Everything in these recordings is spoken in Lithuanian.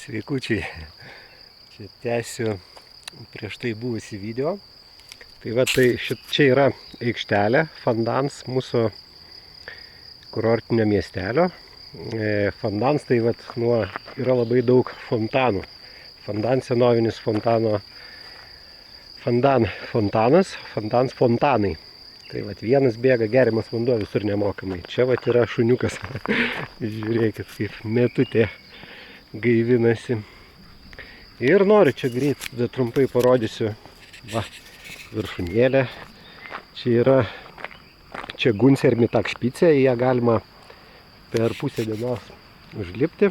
Sveikučiai, čia tęsiu prieš tai buvusį video. Tai va, čia yra aikštelė Fandans, mūsų kurortinio miestelio. Fandans tai yra labai daug fontanų. Fandans senovinis fontanas, Fandans fontanai. Tai vienas bėga geriamas vanduo visur nemokamai. Čia yra šuniukas. Žiūrėkit, kaip metutė gaivinasi. Ir noriu čia greit, bet trumpai parodysiu viršūnėlę. Čia Gunsermitak špicė, ją galima per pusę dienos užlipti.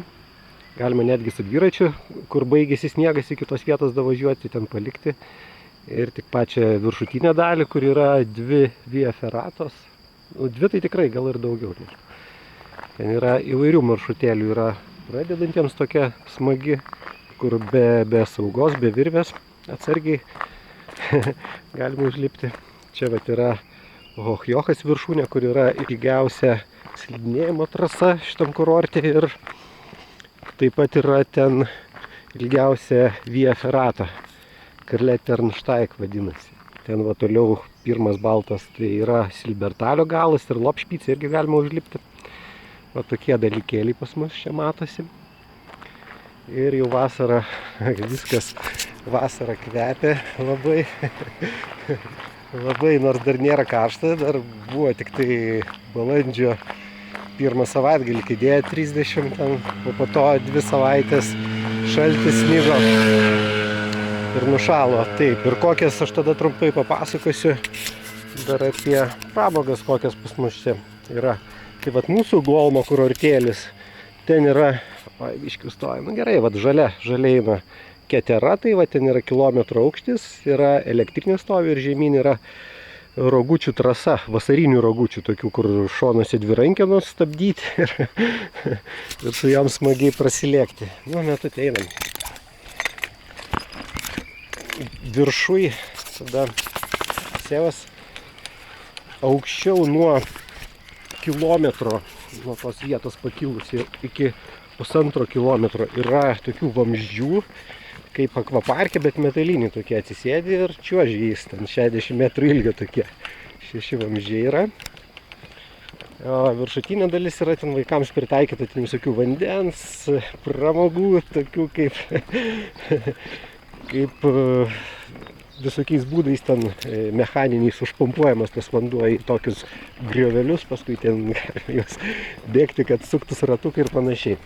Galima netgi su dviračiu, kur baigėsi sniegas, iki tos vietos davažiuoti, ten palikti. Ir tik pačią viršutinę dalį, kur yra dvi via ferratos. Dvi tai tikrai, gal ir daugiau. Ten yra įvairių maršrutėlių, yra pradedantiems tokia smagi, kur be saugos, be virvės atsargiai galima užlipti. Čia yra Hochjochas viršūnė, kur yra ilgiausia slidinėjimo trasa šitam kurorte, ir taip pat yra ten ilgiausia via ferrata, Karleternštaik vadinasi. Ten toliau pirmas baltas, tai yra Silbertalio galas ir Lopšpicė irgi galima užlipti. Tokie dalykėliai pas mus čia matosi. Ir jau vasara, viskas vasara kvepia labai, labai, nors dar nėra karšta, dar buvo tik tai balandžio pirmą savaitgalį, kai dėjo 30, o po to 2 savaitės šaltis snigo ir nušalo. Taip, ir kokias aš tada trumpai papasakosiu dar apie pramogas, kokias pas mus čia yra. Tai mūsų Golmo kurortėlis, ten yra, biškiu stoja, gerai, žalia eina Ketera, tai ten yra kilometro aukštis, yra elektrinė stovi ir žemyn yra rogučių trasa, vasarinių rogučių, tokių, kur šonuose dvirankenos stabdyti ir su jom smagiai prasilėkti. Metu einam. Viršui, tada Sevas, aukščiau nuo kilometro, nuo tos vietos pakilus iki 1,5 kilometro yra tokių vamzdžių, kaip akvaparke, bet metaliniai tokie, atsisėdi ir čiuoži jais, ten 60 metrų ilgio tokie, 6 vamzdžiai yra. O viršutinė dalis yra ten vaikams pritaikyta, ten visokių vandens, pramogų, tokių kaip visokiais būdais ten mechaniniais užpumpuojamas tas vanduo į tokius griovelius, paskui ten juos bėgti, kad suktus ratukai ir panašiai.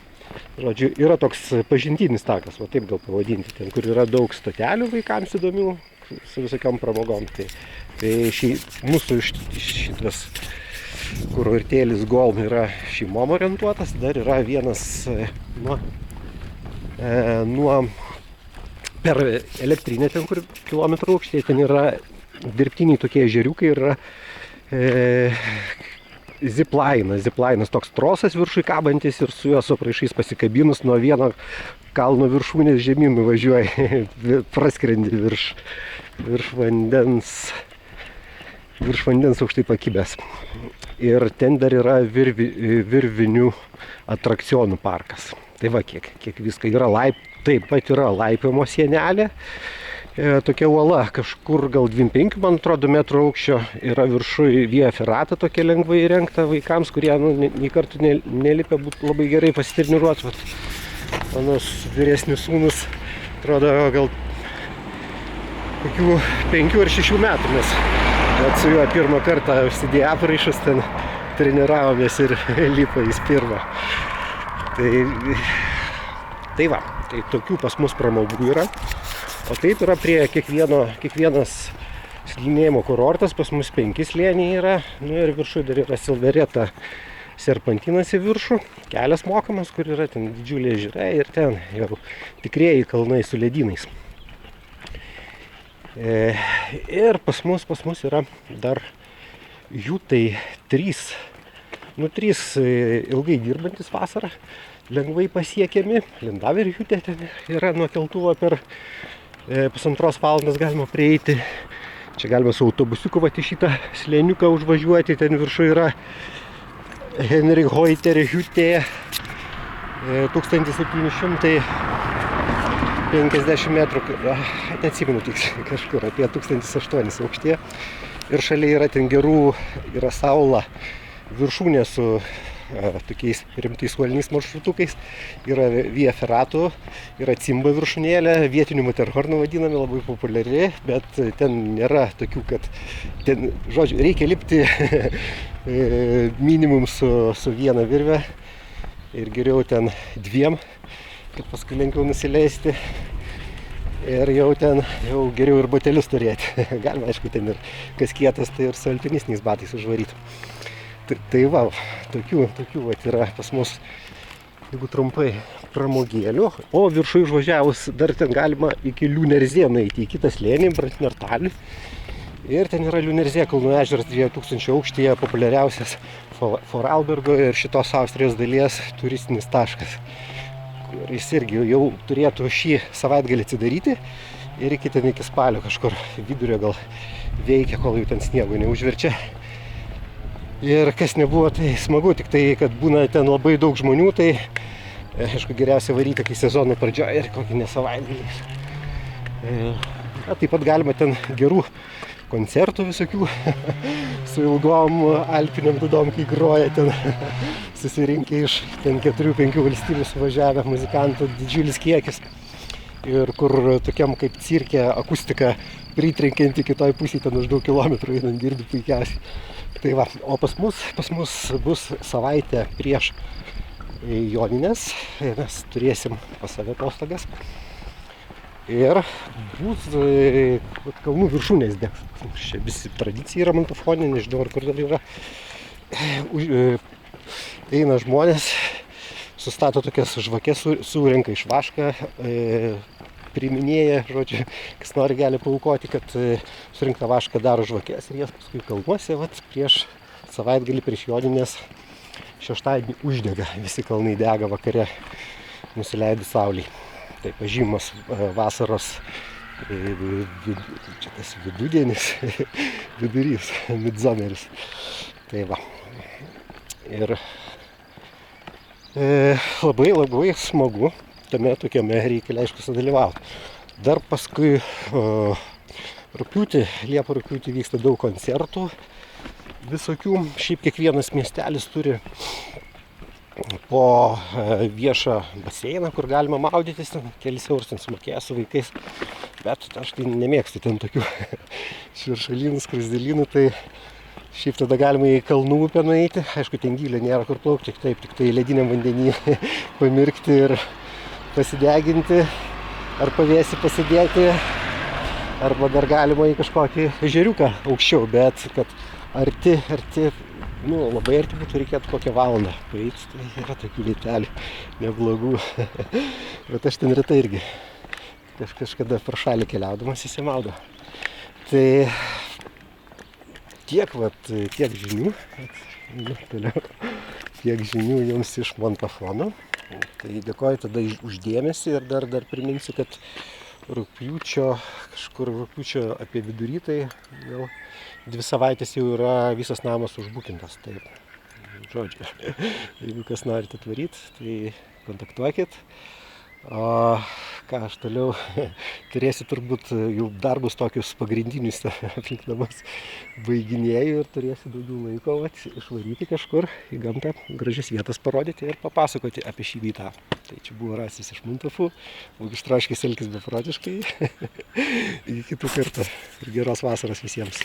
Žodžiu, yra toks pažintinis takas, taip gal pavadinti, ten, kur yra daug stotelių vaikams įdomių su visokiom pramogom. Tai mūsų šitas kurortėlis Golm yra šeimom orientuotas, dar yra vienas per elektrinę, ten kur kilometrų aukštėje, ten yra dirbtiniai tokie ežeriukai, yra ziplainas, toks trosas viršui kabantis ir su juos apraišais pasikabinus nuo vieno kalno viršūnės žemyn nuvažiuoja, praskrendi virš vandens aukštai pakibęs. Ir ten dar yra virvinių atrakcionų parkas. Tai kiek viską yra. Taip pat yra laipiojimo sienelė, tokia uola, kažkur gal 25, man atrodo, metrų aukščio, yra viršui via ferrata tokia lengvai įrengta vaikams, kurie nei kartų nelipę, būtų labai gerai pasitreniruoti. Mano vyresnis sūnus, atrodo, gal kokių 5 ar 6 metų mes su juo pirmą kartą užsidėję apraišus, ten treniravomės ir lipo jis pirmą. Tai tokių pas mus pramogų yra. O taip yra prie kiekvienas slidinėjimo kurortas, pas mus 5 slėniai yra, ir viršui dar yra Silvereta serpantinas į viršų, kelias mokamas, kur yra ten didžiuliai ežerai ir ten jau tikrieji kalnai su ledynais. Ir pas mus yra dar jų tai 3 ilgai dirbantis vasarą, lengvai pasiekiami. Lindaver Hütte ten yra nuo keltuvo per 1,5 valandos galima prieiti. Čia galima su autobusiuku į šitą slėniuką užvažiuoti. Ten viršuje yra Henrik Heuter Hütte 1700 50 metrų, neatsimenu tiksliai, kažkur apie 1008 aukštyje. Ir šalia yra ten gerų, yra saula viršūnė su tokiais rimtais uoliniais maršrutukais. Yra Via Ferrato, yra Cimba viršūnėlė, vietinių Matterhornų vadinami, labai populiari, bet ten nėra tokių, kad ten, žodžiu, reikia lipti minimum su viena virve ir geriau ten dviem, kad paskui lengviau nusileisti. Ir jau ten, jau geriau ir batelius turėti. Galima, aišku, ten ir kas kietas, tai ir su alpinistiniais batais užvaryti. Tai va, tokių vat yra pas mus, jeigu trumpai, pramogėlių. O viršui užvažiavus dar ten galima iki Liunerzė nueiti, į kitą slėnį, Brantnertalį. Ir ten yra Liunerzė kalnų ežeras 2000 aukštyje, populiariausias Vorarlbergo ir šitos Austrijos dalies turistinis taškas. Jis irgi jau turėtų šį savaitgalį atsidaryti ir iki ten iki spalio kažkur vidurio gal veikia, kol jau ten sniego neužverčia. Ir kas nebuvo, tai smagu, tik tai, kad būna ten labai daug žmonių, tai aišku, geriausia varyti, kai sezono pradžioje ir kokį nesavaitgalį. Taip pat galima ten gerų koncertų visokių su ilgom alpiniam dudom, kai groja ten susirinkę iš ten 4-5 valstybių suvažiavę muzikantų didžiulis kiekis. Ir kur tokiam kaip cirke akustika pritrenkianti kitoj pusėj, ten už daug kilometrų einant girdi puikiausiai. Tai va, o pas mus bus savaitė prieš Jonines, mes turėsim pas save atostogas. Ir bus kalnų viršūnės degs. Čia visi tradicija yra Montafone, nežinau ar kur dar yra. Eina žmonės, sustato tokias žvakes, surenka iš vašką, priminėja, žodžiu, kas nori gali paaukoti, kad surinktą vašką daro žvakės ir jas paskui kalnuose, vat, prieš savaitgalį, prieš Jonines, šeštadienį uždega, visi kalnai dega vakare, nusileidus saulei. Tai pažymas vasaros, čia tas vidudienis, vidurys, midsomeris. Tai va. Ir labai smagu tame tokiame reikale, aišku, sudalyvauti. Dar paskui Liepą rugpjūtį vyksta daug koncertų visokių. Šiaip kiekvienas miestelis turi po viešą baseiną, kur galima maudytis, ten kelis eurus ten sumokėję su vaikais. Bet aš tai nemėgstu ten tokių šviršalynų, skruzdėlynų, tai šiaip tada galima į kalnų upę nueiti. Aišku, ten gylio nėra kur plaukti, tik tai lediniam vandenį pamirkti ir pasideginti, ar pavėsį pasidėti, arba dar galima į kažkokį ežeriuką aukščiau, bet kad arti, labai arti būtų, reikėtų kokią valandą paeiti, tai yra tokių vietelių neblogų. Bet aš ten retai irgi kažkada per šalį keliaudamas įsimaudau. Tai tiek žinių, tiek žinių jums iš Montafono. Tai dėkoju tada už dėmesį ir dar priminsiu, kad rugpjūčio apie vidury, tai gal 2 savaitės jau yra visas namas užbukintas. Taip, žodžiu, jeigu kas norite atvaryti, tai kontaktuokit. O ką aš toliau turėsiu turbūt jau darbus tokius pagrindinius aplink namus baiginėju ir turėsiu daugiau laiko išvaryti kažkur į gamtą, gražias vietas parodyti ir papasakoti apie šį vytą. Tai čia buvo Rastis iš Montafų, Augištroškis elkis beprotiškai. Iki kitų kartų ir geros vasaros visiems.